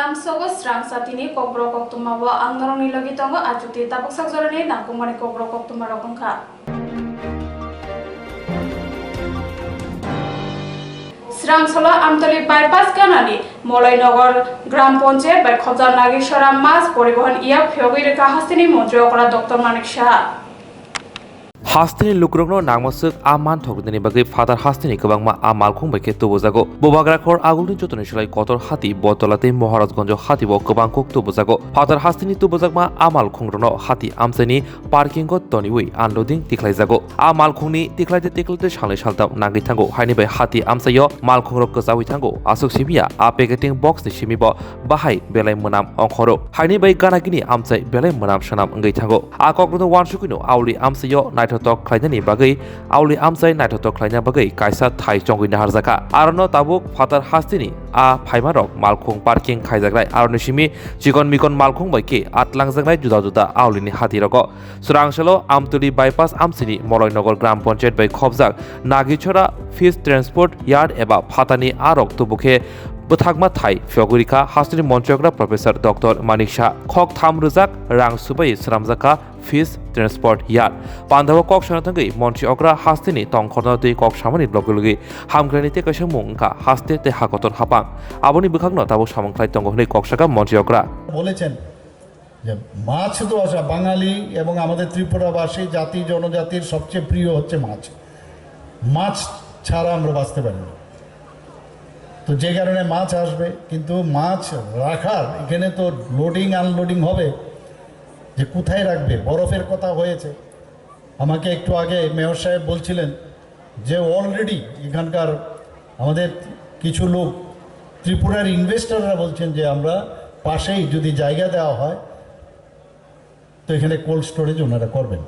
Lamsogo Swrangchati ni Kokborok Koktwma bo angnorong ni logi tongo ajuti tabuk sakjorani nangkungmani Kokborok Koktwma rokongkha. Swrangchalo Amtoli bypass ganani Molaynogor Gram Panchayat by Khobjar Nageshwara Mas Poribohon Ia Phyogi Rekha Hastini Mantri Okra Dr. Manik Shah. Hastini lukrokno nangmasuk aman thokdini bagi father hastini kobangma amal khungbaike tubujago bobagrakhor agulni jotoni shlai kotor hati botolate Maharajganj hati bo kobangkok tubujago father hastini tubujagma amal khungrono hati amsani parking got toniwi unloading tiklaijago amal khungni tiklaite shalai shaltam nagi thango haini bai hati amsayo mal khungrok kajawi thango asuk simia a packeting box ni simibo bahai belai munam ongkhoro haini bai ganagini amsai belai munam shanam ngai thango a kokno wansukino auli amsayo naithotok khlainani bagai auli amsai naithotok khlaina bagai kaisa thai chongina harjaka arono tabuk father hastini a phaimarok malkhung parking khaijagrai aroni simi chikon mikon malkhung baike atlangjagnai juda aulini hatirogo Swrangchalo Amtoli bypass amsini Molaynogor Gram Panchayat bai khobjak Nageshwara fish transport yard eba phatani arok tubukhe Buthagma Thai Fyogurika Hastini Monchokra Professor Dr. Manik Shah Khok Tham Rujak Rang Subai Sramjaka Fish Transport Yard Pandawa Kok Shanatangi Monchi Okra Hastini Tongkhornati Kok Shamani Blogulugi Hamgranite Kashamungka Haste Te Hakotor Hapang Aboni Bukhagno Tabu Shamangklai Tongohni Kokshaka Monchi Okra বলেছেন যে মাছ তো বাঙালি এবং আমাদের ত্রিপুরাবাসী জাতি জনজাতির সবচেয়ে প্রিয় হচ্ছে মাছ মাছ ছাড়া আমরা বাঁচতে পারি না তো যে কারণে মাছ আসবে কিন্তু মাছ রাখার এখানে তো লোডিং আনলোডিং হবে যে কোথায় রাখবে বরফের কথা হয়েছে আমাকে একটু আগে মেয়র সাহেব বলছিলেন যে অলরেডি এখানকার আমাদের কিছু লোক ত্রিপুরার ইনভেস্টররা বলছেন যে আমরা পাশেই যদি জায়গা দেওয়া হয় তো এখানে কোল্ড স্টোরেজ ওনারা করবেন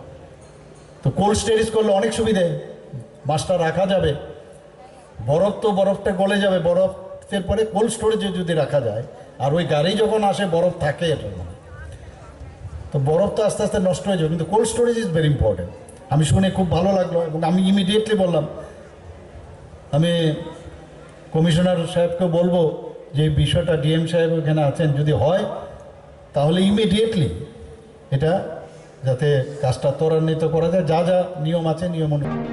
তো কোল্ড স্টোরেজ করলে অনেক সুবিধে মাছটা রাখা যাবে বরফটা গলে যাবে বরফের পরে কোল্ড স্টোরেজে যদি রাখা যায় আর ওই গাড়ি যখন আসে বরফ থাকে এটা তো বরফ তো আস্তে আস্তে নষ্ট হয়ে যাবে কিন্তু cold storage is very important আমি শুনে খুব ভালো লাগলো এবং আমি ইমিডিয়েটলি বললাম আমি কমিশনার সাহেবকে বলবো যে বিষয়টা ডিএম সাহেব এখানে আছেন যদি হয় তাহলে ইমিডিয়েটলি এটা যাতে কাজটা ত্বরান্বিত করা যায় যা যা নিয়ম আছে নিয়ম অনুযায়ী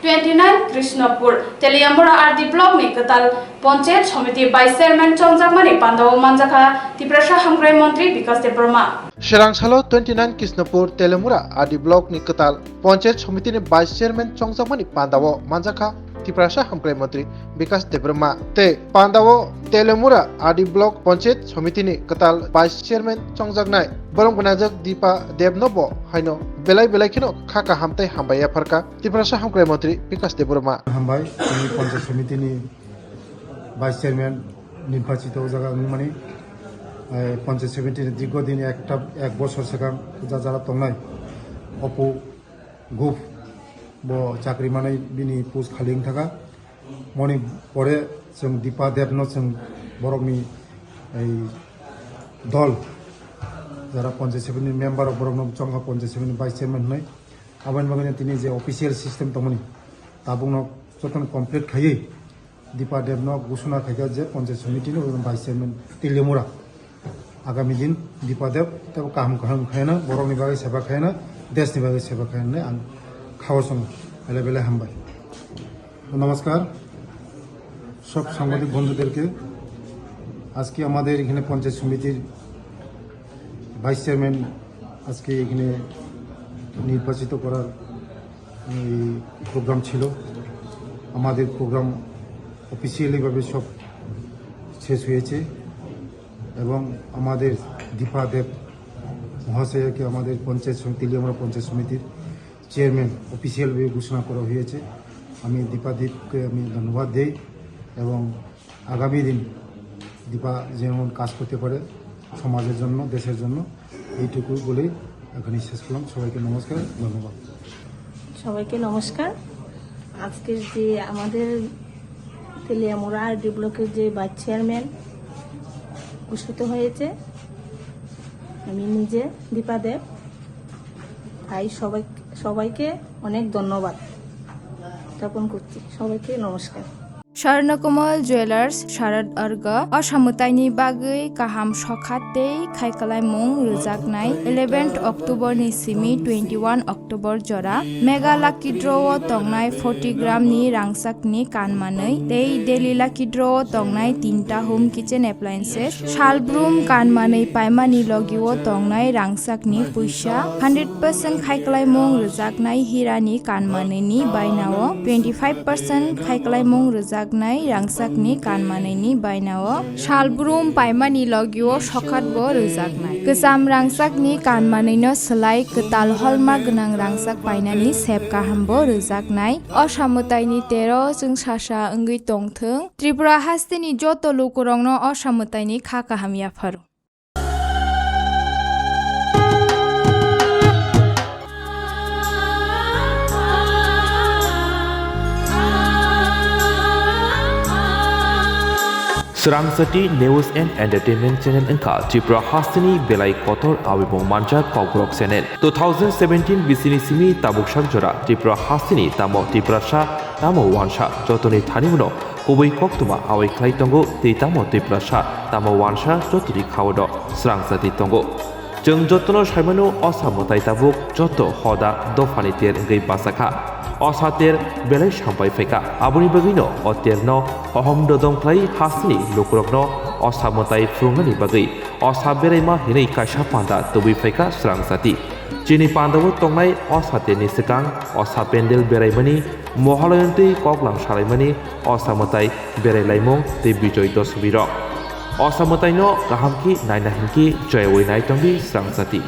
29 Krishnapur Teliambora RD Block ni Katal Panchayat Samiti Vice Chairman Chongjakmani Pandawa Manjaka Tiprasha Hamgrai Mantri Vikas Debroma Swrangchalo 29 Krishnapur Telemura RD Block ni Katal Panchayat Samiti ni Vice Chairman Chongjakmani Pandawa Manjaka Tiprasha Hamgrai Mantri Vikas Debroma te Pandawa Telemura RD Block Panchayat Samiti ni Katal Vice Chairman Chongjaknai Borong Gunajak Dipa Debnobo Haino Belai Kino Khaka Hamtai Hambaya Farka Tiprasha Hamgrai Mantri Vikas Debroma Hambai ini Panchayat Samiti ni Vice Chairman নির্বাচিত জায়গা মানে পঞ্চায়েত সমিতির দীর্ঘদিন এক বছর সেখান যারা তংনাই অপু গুপ ব চাকরি মানে বিনি পোস্ট খালিং থাকা মনি পরে जों দীপা দেবনো जों বরকনি এই দল যারা পঞ্চায়েত সমিতির মেম্বার বরকন চংহা পঞ্চায়েত সমিতির ভাইস চেয়ারম্যান হই আবান বাগানে তিনি যে অফিসিয়াল সিস্টেম তমনি তাবুনো যতন কমপ্লিট খাইয়ে দীপা দেবনো ঘোষণা খাইয়া যে পঞ্চায়েত সমিতির ভাইস চেয়ারম্যান তিলেমুরা আগামী দিন দীপা দেব তাকে কাম খায়না বরকনি বাগে সেবা খায়না দেশনি বাগে সেবা খায়না আং খাওয়ার সঙ্গে বেলা বেলা হামবাই নমস্কার সব সাংবাদিক বন্ধুদেরকে আজকে আমাদের এখানে পঞ্চায়েত সমিতির ভাইস চেয়ারম্যান আজকে এখানে নির্বাচিত করার প্রোগ্রাম ছিল আমাদের প্রোগ্রাম অফিসিয়ালিভাবে সব শেষ হয়েছে এবং আমাদের দীপা দেব মহাশয়কে আমাদের পঞ্চায়েত সমিতি আমরা পঞ্চায়েত সমিতির চেয়ারম্যান অফিসিয়ালভাবে ঘোষণা করা হয়েছে আমি দীপা দেবকে আমি ধন্যবাদ দিই এবং আগামী দিন দীপা যেমন কাজ করতে পারে সমাজের জন্য দেশের জন্য এইটুকু বলেই এখানে শেষ করলাম সবাইকে নমস্কার ধন্যবাদ সবাইকে নমস্কার আজকে যে আমাদের তেলিয়ামুড়া আরডি ব্লকের যে ভাইস চেয়ারম্যান ঘোষিত হয়েছে আমি নিজে দীপা দেব তাই সবাইকে অনেক ধন্যবাদ জ্ঞাপন করছি সবাইকে নমস্কার स्वर्णकमल ज्वेलार्स शारद अर्ग असामुताइनि बागै काहाम सखाते खायखालायमुं रोजाकनाय 11 अक्टोबर नि सिमी 21 अक्टोबर जरा मेगा लाकी ड्र तंगनाय 40 ग्राम नि रांसाकनि कानमानै तै डेली लाकी ड्र तंगनाय 3टा होम किचेन एप्लायेंसेस शालब्रुम कानमानै पाइमानि लगिओ तंगनाय रांसाकनि पुइसा 100% खायखालायमुं रोजाकनाय हिरानि कानमानैनि बायनाव 25% खायखालायमुं रोजाकनाय रांसाकनि कानमानैनि बायनाव शालब्रुम पाइमानि लगिओ सखातबो रोजाकनाय गोजाम रांसाकनि कानमानैनो सोलाय गोताल हलमार्क गोनां रांसाक पाइनानि सेब काहामबो रोजाकनाय असामुताइनि 13 जों सासा ओंगै तंथों त्रिपुरा हास्तेनि जत लोकरंनो असामुताइनि खा काहामियाफोर Swrangchati News and Entertainment Channel engka Tripura Hastini Belai Kotor Awibong Manja Kokborok Channel 2017 bisini simi tabuksak jora Tripura Hastini tamo Tripura Sha tamo Wansha jotoni thanimuno Koboi Koktwma awai khlai tongo tei tamo Tripura Sha tamo Wansha jotoni khawodo Swrangchati tongo जों जतनो साइमानो असामताय Tabuk जत हदा दफानि तेर गै बासाखा असातेर बेलाय सामबाय फैका आबुनि बगैनो अतेरनो अहम ददंख्लाय हासिनि लोकरकनो असामताय फुंगनि बगै असा बेरायमा हिनै कायसा पान्दा तबि फैका Swrangchati चिनि पान्दाबो तंनाय असातेरनि सिगां असा पेन्डेल बेरायमानि महालयन्ति कगलां सालायमानि असामताय बेरायलायमुं तै बिजय दशमीर असामतायनो गाहामखि नायना हिनखि जयवै नायतंबि Swrangchati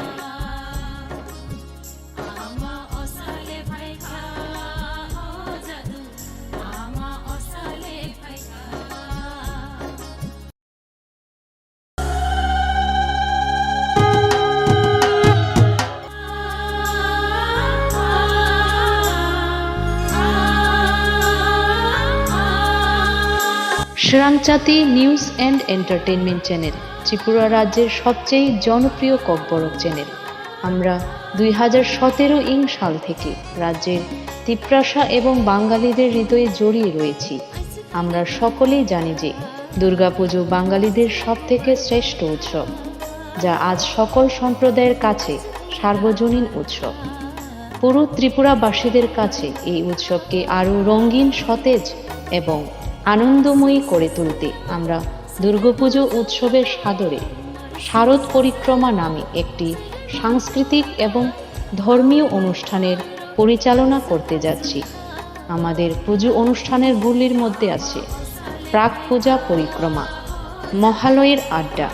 Swrangchati news and entertainment channel Tripura রাজ্যের সবচেয়ে জনপ্রিয় ককবরক চ্যানেল। আমরা 2017 সাল থেকে রাজ্যের তিপ্রাসা এবং বাঙালিদের হৃদয়ে জড়িয়ে রয়েছি। আমরা সকলেই জানি যে দুর্গাপুজো বাঙালিদের সবথেকে শ্রেষ্ঠ উৎসব, যা আজ সকল সম্প্রদায়ের কাছে সার্বজনীন উৎসব। পুরো ত্রিপুরাবাসীদের কাছে এই উৎসবকে আরও রঙিন, সতেজ এবং আনন্দময়ী করে তুলতে আমরা দুর্গাপুজো উৎসবের সাদরে শারদ পরিক্রমা নামে একটি সাংস্কৃতিক এবং ধর্মীয় অনুষ্ঠানের পরিচালনা করতে যাচ্ছি। আমাদের পুজো অনুষ্ঠানের গুলির মধ্যে আছে প্রাক পূজা পরিক্রমা, মহালয়ের আড্ডা,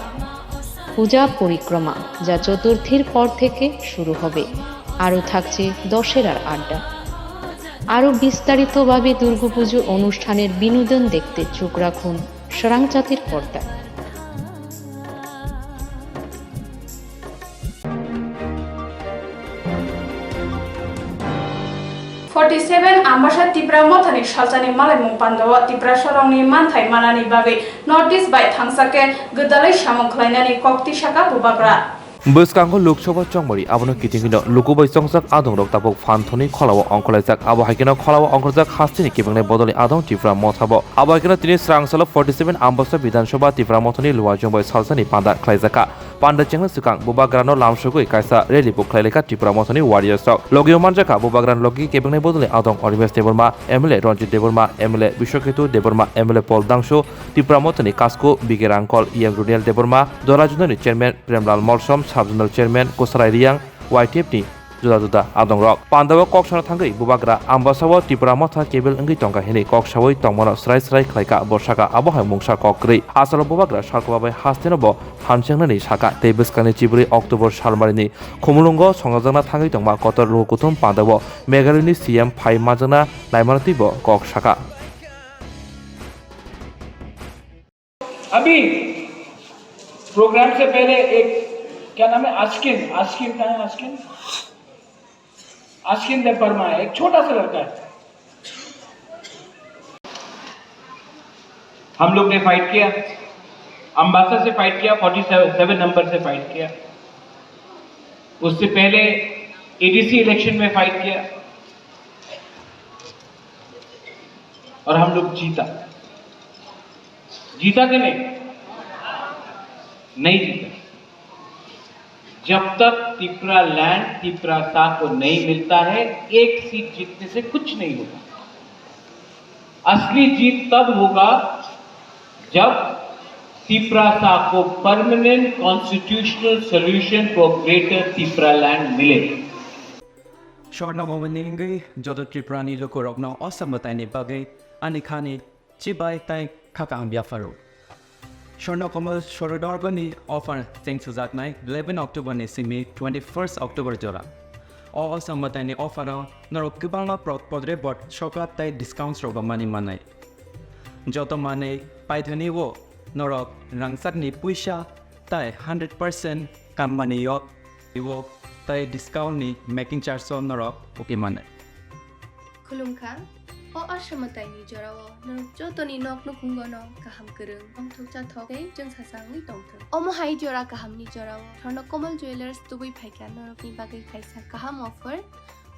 পূজা পরিক্রমা যা চতুর্থীর পর থেকে শুরু হবে, আরও থাকছে দশেরার আড্ডা। আরও বিস্তারিতভাবে দুর্গাপুজো অনুষ্ঠানের বিনোদন দেখতে চোখ রাখুন Swrangchatiর পর্দায়। 47 ambasha Tripura mothani salchani malaimung pandawa Tripura sorongni manthai manani bagui notice bai thangsake gudalai samung khlainani kokti saka bubagra Bwskango Loksawa Chongmari abono kitingino Lukubai Chongsak adong rok tapok phanthoni kholawo ongkolaijak abo haikeno kholawo ongkorjak hastini kibangne bodoli adong Tripura mothabo abo haikeno tini Swrangchalo 47 ambasha Bidhan Sabha Tripura mothoni luwajongbai salchani panda khlaijaka panda chengna sikang bubagrano lamsogoi kaisa rally bo khlaileka Tripura mothoni warriors rok logio manjaka bubagran logi kibangne bodoli adong Orimes Deborma MLA Ranjit Deborma MLA Bishwaketu Deborma MLA Pol Dangsho Tripura mothoni Kasko Bigerankol Yang Runial Deborma Dorajunani chairman Premlal Molsom Sub-Zonal Chairman Kosarai Riang YTF ni juda-juda adong rok pandawa koksana thangai bubagra ambasawo Tripura motha kebel engi tongka hini koksawoi tongmano srai khlaika borsaka abohai mungsa kokri asalo bubagra sarkobabai hastenobo phansengnani saka tei bwskani chiburi October salmarini khumulungo songjana thangai tongma kotor rokutum pandawo Meghalini CM Phai Majana naimanatibo kok saka अभी programme से पहले एक क्या नाम है asking का है asking देव वर्मा है, एक छोटा सा लड़का है। हम लोग ने फाइट किया, अंबासा से फाइट किया, 47 नंबर से फाइट किया, उससे पहले एडीसी इलेक्शन में फाइट किया और हम लोग जीता। जीता कि नहीं जीता। जब तक त्रिपुरा लैंड त्रिपुरा सा को नहीं मिलता है, एक सीट जीतने से कुछ नहीं होगा। असली जीत तब होगा जब त्रिपुरा सा को permanent constitutional solution for greater Tripura land मिले। Shortnamomani jodo Triprani lokorokno osamotani bagay anikani chibai tai kakang biafaro. Shornakomal Shorodorgani offer thanks to Zaknai 11 October ni simi 21st October jora. Osamotani offer norokibala podre bot shoklat tai discounts rogamani manai. Joto mane paithani wo norok rangsat ni puisha tai 100% company yok iwo tai discount ni making charge on norok okay mane. Kulumka o ashamatay ni jarawo norok jotoni nok nukungono kaham kereng om thokcha thokai jeng sasang ni tongthang omo hai jora kaham ni jarawo Shornakomal jewelers tubui phaika norok ni bagai kaisa kaham offer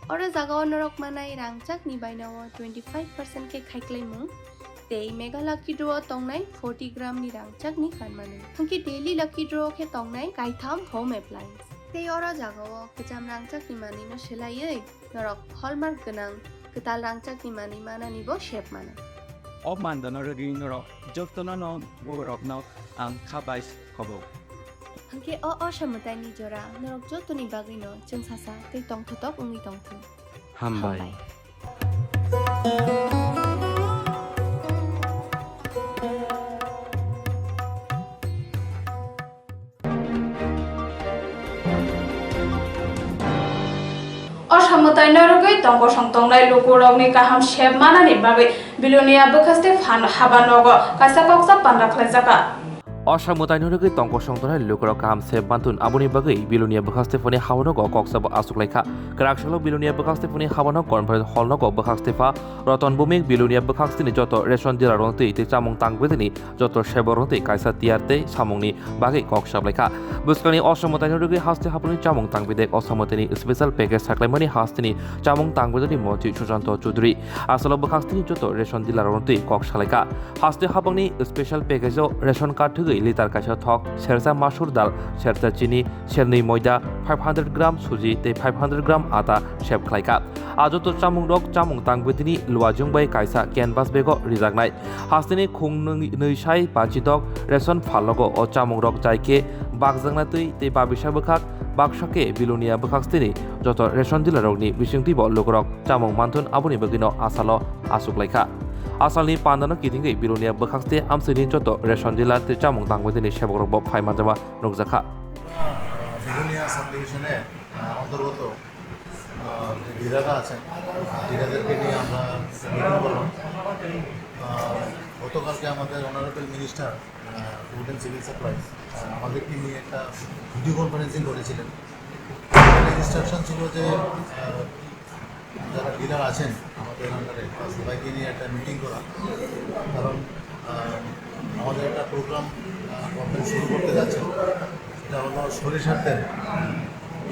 ora jagao norok manai rangchak ni bainawo 25% ke khaiklai mung tei mega lucky draw tongnai 40 gram ni rangchak ni kanmane hangki daily lucky draw ke tongnai kaitham home appliance tei ora jagao kejam rangchak ni mani no selaiei norok hallmark ganang ketal rangchak ni mani mana nibo shape mana O mandano regi norok jotono no borokno ang khabais khobo. hangke o shamutai ni jora norok jotoni bagai no jeng sasa tei tongthotok ungi tongthang Hambai. Ashamutai norogoi tongko songtongnai lukurokni kaham shep manani bagai bilonia bokhaste phan habanogo kaisa koksa panda khlaijaka. Ashamutai norogoi tongko songtonai lukurok kaham shep bantun aboni bagai bilonia bokhaste phone hawanogo koksabo asuklaika. Krakshalo bilonia bokhaste phone hawano conference hallnogo bokhaste pha Roton Bumik bilonia bokhaste ni joto ration dealer rongtei te chamung tangbedini joto sheborongtei kaisa tiarte samungni bagai koksaplaika. Buskani Ashamutai norogoi haste hapuni chamung tangbedek Ashamutani special package saklaimani hastini chamung tangbedani monti Sujanto Chudri asalo bokhaste ni joto ration dealer rongtei koksalaika. Haste hapangni special package ration card thugui litar kaisa thok sersa masur dal sersa chini sernei moida 500 gram suji te 500 gram ata shep khlaika. Ajoto chamung rok chamung tangbedini luajung bai kaisa canvas bego rijaknai. Hastini khung neusai pachidok ration phalogo o chamung rok jaike bakjangna tui te babisa bokhak baksake bilonia bokhakstini joto ration dealer rokni bisingtibo lukurok chamung manthun aboni bagino asalo asuklaika. Asalni pandano kitingai bilonia bokhakste amsini joto ration dealer te chamung tangbedini sheborok bo phaimanjama nukjaka. Belonia সাবডিভিশনে অন্তর্গত ডিলাররা আছেন, ডিলারদেরকে নিয়ে আমরা meeting করলাম। গতকালকে আমাদের honourable minister food and civil supplies আমাদেরকে নিয়ে একটা ভিডিও কনফারেন্সিং করেছিলেন। ইনস্ট্রাকশন ছিল যে যারা ডিলার আছেন আমাদের আন্ডারে সবাইকে নিয়ে একটা মিটিং করা, কারণ আমাদের একটা প্রোগ্রাম শুরু করতে যাচ্ছে। এটা হলো সরিষার তেল।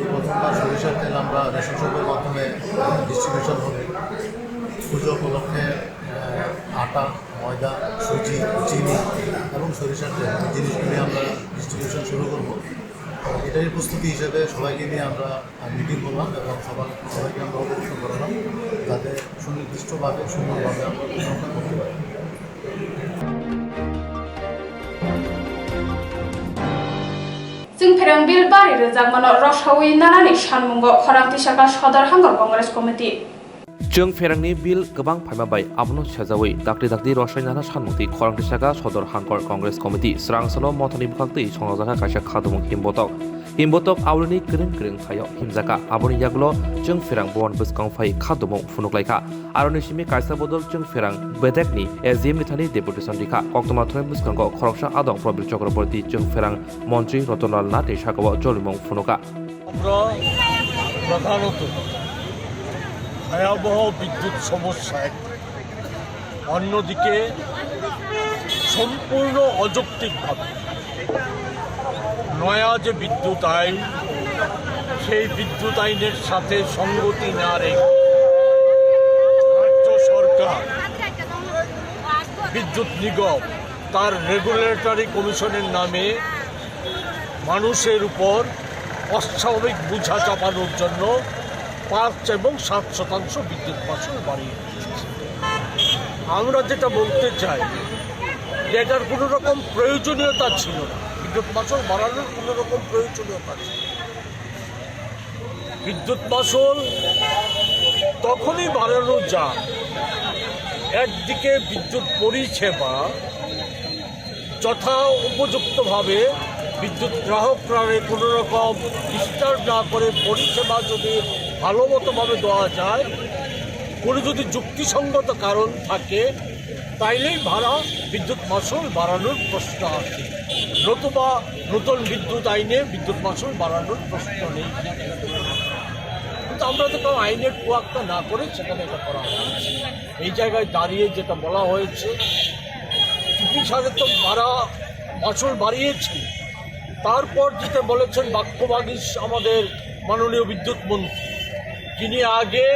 এই প্রথমবার সরিষার তেল আমরা রেশন শপের মাধ্যমে ডিস্ট্রিবিউশন হবে। পুজো উপলক্ষে আটা, ময়দা, সুজি, চিনি এবং সরিষার তেল এই জিনিসগুলি আমরা ডিস্ট্রিবিউশন শুরু করব। এটাই প্রস্তুতি হিসেবে সবাইকে নিয়ে আমরা মিটিং করলাম এবং সবাইকে আমরা অবগত করালাম যাতে সুনির্দিষ্টভাবে সুন্দরভাবে আমরা পরিচালনা করতে পারি। Jingpherang bil bari rejakmano roshawi nanani sanmungo khorangti saka sodar hangor congress committee. Jung Ferangni bil gabang phaimabai abno sejawi dakti roshainana sanmukti khorangti saka sodor hangor congress committee Swrangchati mothoni bukhakti songjaka kaisa khadumung himbotok auluni kreng thayo himjaka aboni yaglo Jung Ferang bon buskang phai khadumung funuklaika aroni simi kaisa bodol Jung Ferang bedekni SDM ni thani deputation dikha Koktwma thoni buskango khoroksa adong Probil Chakraborty Jung Ferang মন্ত্রী রতনলাল নাথ এই শাখাও জলিমং ফুনুকা আমরা প্রধানত ভয়াবহ বিদ্যুৎ সমস্যায় অন্যদিকে সম্পূর্ণ অযৌক্তিকভাবে নয়া যে বিদ্যুৎ আইন সেই বিদ্যুৎ আইনের সাথে সঙ্গতি না রেখে রাজ্য সরকার বিদ্যুৎ নিগম তার রেগুলেটরি কমিশনের নামে মানুষের উপর অস্বাভাবিক বোঝা চাপানোর জন্য 5 এবং 7% বিদ্যুৎ মাশুল বাড়িয়ে দিচ্ছে। আমরা যেটা বলতে চাই যে এটার কোনো রকম প্রয়োজনীয়তা ছিল না, বিদ্যুৎ মাশুল বাড়ানোর কোনো রকম প্রয়োজনীয়তা ছিল না। বিদ্যুৎ মাশুল তখনই বাড়ানো যায় একদিকে বিদ্যুৎ পরিষেবা যথা উপযুক্তভাবে বিদ্যুৎ গ্রাহকরা কোনো রকম ডিস্টার্ব না করে পরিষেবা যদি ভালো মতোভাবে দেওয়া যায়, কোনো যদি যুক্তিসঙ্গত কারণ থাকে তাইলেই বিদ্যুৎ মাশুল বাড়ানোর প্রশ্ন আছে, নতুবা নতুন বিদ্যুৎ আইনে বিদ্যুৎ মাশুল বাড়ানোর প্রশ্ন নেই। কিন্তু আমরা তো কারণ আইনের তোয়াক্কা না করে সেখানে এটা করা হয়েছে। এই জায়গায় দাঁড়িয়ে যেটা বলা হয়েছে, টিপি সারে তো মাশুল বাড়িয়েছে, তারপর যেটা বলেছেন বাক্যবাগী আমাদের মাননীয় বিদ্যুৎ মন্ত্রী, যিনি আগে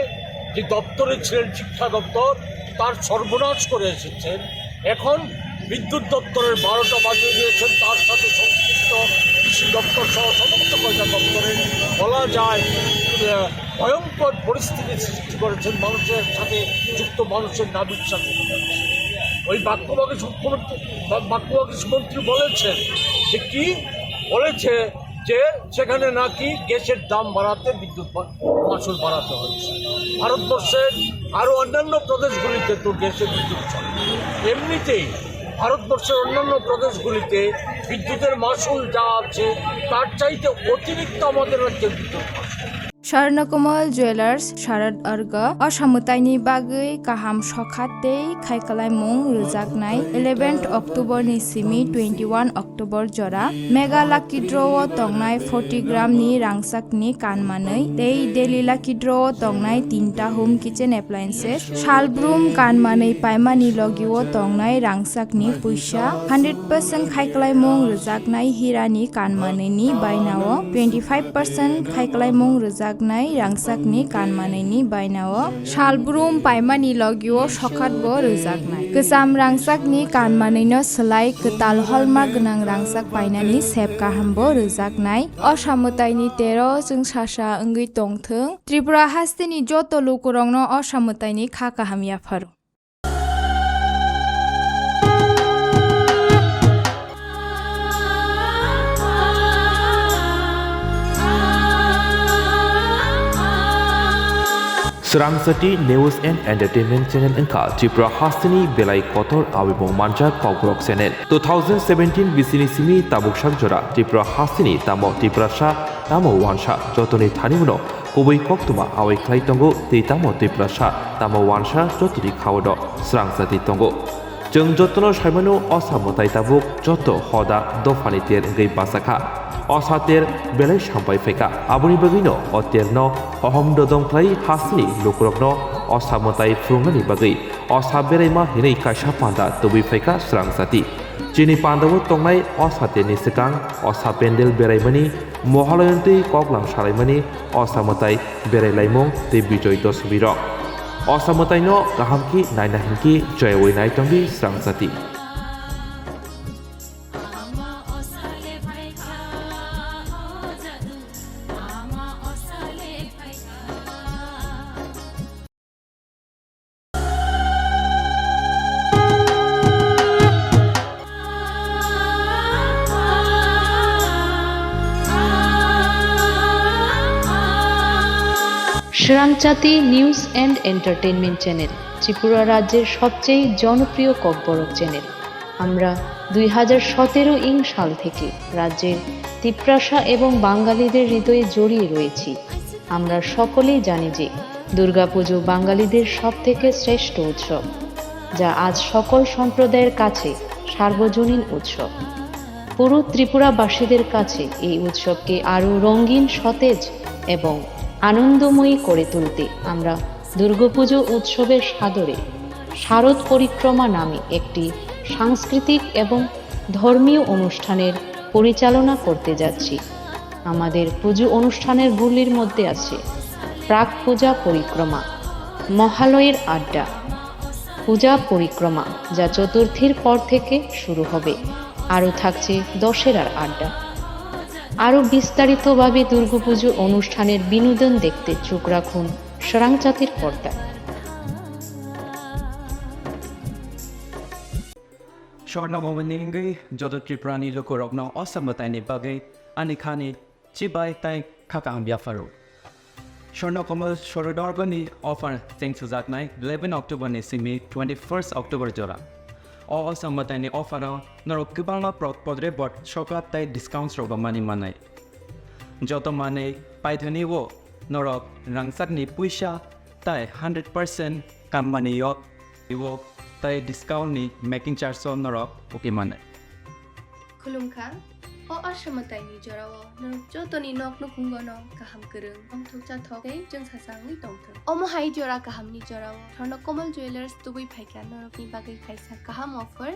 যে দপ্তরে ছিলেন শিক্ষা দপ্তর, তার সর্বনাশ করে এসেছেন, এখন বিদ্যুৎ দপ্তরের 12টা বাজিয়ে দিয়েছেন, তার সাথে সংশ্লিষ্ট কৃষি দপ্তর সহ সমস্ত কয়টা দপ্তরে বলা যায় ভয়ঙ্কর পরিস্থিতি সৃষ্টি করেছেন, মানুষের সাথে যুক্ত মানুষের নাবিক সাথে। ওই বাক্যবাগী মন্ত্রী বলেছেন যে কি বলেছে যে সেখানে নাকি গ্যাসের দাম বাড়াতে বিদ্যুৎ মাশুল বাড়াতে হচ্ছে। ভারতবর্ষের আরও অন্যান্য প্রদেশগুলিতে তো গ্যাসের বিদ্যুৎ চলে, এমনিতেই ভারতবর্ষের অন্যান্য প্রদেশগুলিতে বিদ্যুতের মাশুল যা আছে তার চাইতে অতিরিক্ত আমাদের রাজ্যের বিদ্যুৎ মাশুল। স্বর্ণকমল জুয়েলার্স শাरद अर्ग असामुताइनि बागै गाहाम सखातै खायखालायमुं रोजाकनाय 11 अक्ट'बरनि सिमी 21 अक्ट'बर जरा मेगा लाकी ड्र'आव तंनाय 40 ग्रामनि रांसाकनि कानमानै दै डेली लाकी ड्र'आव तंनाय 3टा होम किचेन एप्लायेन्सेस शालब्रुम कानमानै पायमानि लगिव तंनाय रांसाकनि पैसा 100% खायखालायमुं रोजाकनाय हिरानि कानमानैनि बायनाव 25% खायखालायमुं रोजाक रांसाकनि कानमानैनि बायनाव शालब्रुम पायमानि लगिव सखातबो रोजाकनाय गोजाम रांसाकनि कानमानैनो सोलाय गोताल हलमार्क गोनां रांसाक बायनानि सेब गाहामबो रोजाकनाय असामुताइनि 13 जों सासा ओंगै तंथों त्रिपुरा हास्तिनि जत लोकरंनो असामुताइनि खा गाहामियाफोर। Swrangchati News and Entertainment Channel engka Tripura Hastini Belai Kotor Awibong Manja Kokborok Channel 2017 bisini simi tabuksak jora Tripura Hastini tamo Tripura Sha tamo Wansha jotoni thanimuno Kubui Koktwma awai khlai tongo tei tamo Tripura Sha tamo Wansha jotoni khawodo Swrangchati tongo जों जतनो साइमानो असामुताइ tabuk joto hoda dofani ter engei basakha असातेर बेलाय सामबाय फैका आबुनि बगैनो अतेरनो अहम ददंख्लाय हासनि लुक्रकनो असामुताइ फुरुंनानि बगै असा बेरायमा हिनै कायसा पान्दा तुबि फैका Swrangchati चिनि पान्दाव तंनाय असातेरनि सिगां असा पेन्डेल बेरायमानि महालयन्ति कगलां सालायमानि असामुताइ बेरायलायमुं ते बिजय दशमी रक असामुताइनो गाहामखि नायना हिनखि जयवै नायतंगि Swrangchati। Swrangchati news and entertainment channel Tripura রাজ্যের সবচেয়ে জনপ্রিয় ককবরক চ্যানেল। আমরা 2017 সাল থেকে রাজ্যের তিপ্রাসা এবং বাঙালিদের হৃদয়ে জড়িয়ে রয়েছি। আমরা সকলেই জানি যে দুর্গাপুজো বাঙালিদের সবথেকে শ্রেষ্ঠ উৎসব, যা আজ সকল সম্প্রদায়ের কাছে সার্বজনীন উৎসব। পুরো ত্রিপুরাবাসীদের কাছে এই উৎসবকে আরও রঙিন, সতেজ এবং আনন্দময়ী করে তুলতে আমরা দুর্গাপুজো উৎসবের সাদরে শারদ পরিক্রমা নামে একটি সাংস্কৃতিক এবং ধর্মীয় অনুষ্ঠানের পরিচালনা করতে যাচ্ছি। আমাদের পুজো অনুষ্ঠানের গুলির মধ্যে আছে প্রাক পূজা পরিক্রমা, মহালয়ের আড্ডা, পূজা পরিক্রমা, যা চতুর্থীর পর থেকে শুরু হবে। আরও থাকছে দশেরার আড্ডা। আরও বিস্তারিতভাবে দুর্গাপুজো অনুষ্ঠানের বিনোদন দেখতে চোখ রাখুন স্বরাংচাতির পর্দায়। স্বর্ণভবনী যত ত্রিপুরানি লোকরত্ন অসমতাইনি বাগে আনিখানি চিবাই তাই খাকাং বিয়াফারো স্বর্ণকমল সরদর্গনি অফার চেং সুজাকনাই 11 অক্টোবরনি সিমি 21 অক্টোবর জোড়া অসমতাইনি অফারও নরক কিবাংলা পদরে বট সকাত তাই ডিসকাউন্ট রবামানি মানাই যত মানে পাইধনিও নরক রাংসাকনি পুইসা তাই 100% কামমানি ইও তাই ডিসকাউন্টনি মেকিং চার্জ নরক ওকে মানে खुलुमखा असमताइनि जराव नरक जतनि नक नुखुंगन गाहाम गोरों अंथुक जाथगै जों सासाङै दंथों अमहाय जरा गाहामनि जराव स्वर्ण कमल ज्वेलार्स दुबै फायखा नरकनि बागै खायसा गाहाम अफर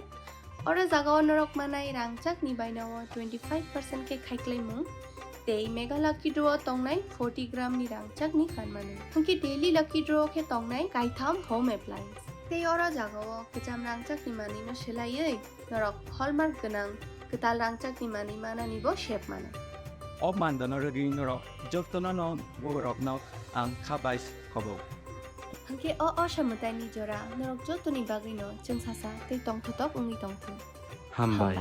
और जागाव नरक मानाय रांचाकनि बायनाव 25% के खायख्लायमुं ते मेगा लाकी ड्र तंगनाय 40 ग्रामनि रांचाकनि खानमानो हंकि डेली लाकी ड्र के तंगनाय गायथाम होम एप्लायन्स ते और जागाव गोजाम रांचाकनि मानिनो सोलायै नरक हलमार्क गोनां गोदाल रांचाकनि मानि मानानिबो शेप माना मानदन नरक जतन बरकन आं खाबाइस खबो हंके असमताइनि जरा नरक जतनि बागैनो जों सासा ते तंथतक उंनि तंथों हामबाय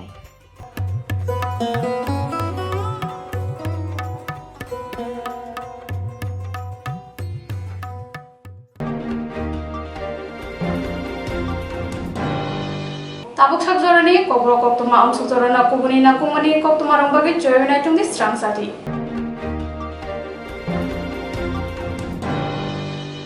Tabuk sakjorani Kokborok Koktwma amsuk jorana kubuni nakumani Koktwma rongbagi joyonai tungdi Swrangchati.